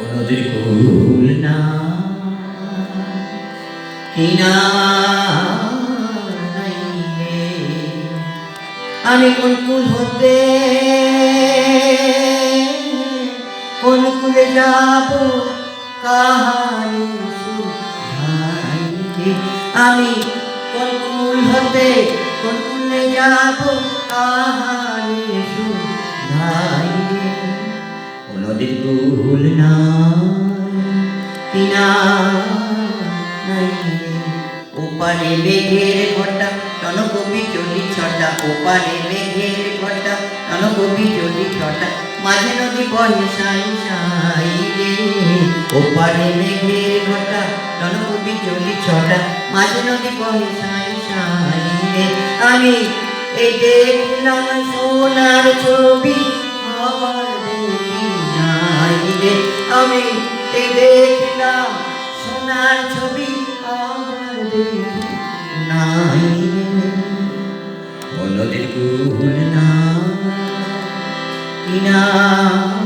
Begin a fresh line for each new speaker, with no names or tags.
ও নদীর কুল না কিনারায় রে, আমি কোন কুল হতে কোন কুলে যাব কাহারি সুধাই রে, আমি কোন কুল হতে কোন কুলে যাব কাহারি সুধাই রে, ও নদীর কুল না কিনারায় রে, ওপারে মেঘের ঘটা টনকবি চলি ছটা, ওপারে মেঘের ঘটা টনকবি চলি ছটা, মাঝে নদী বহে সাই সাই রে, ওপারে মেঘের ঘটা টনকবি চলি ছটা, মাঝে নদী বহে সাই সাই রে, আমি এই দেখলাম সোনার ছবি আবার দেখি নাই রে, আমি এই দেখলাম সোনার ছবি আবার দেখি নাই রে, ও নদীর কুল না কিনারায়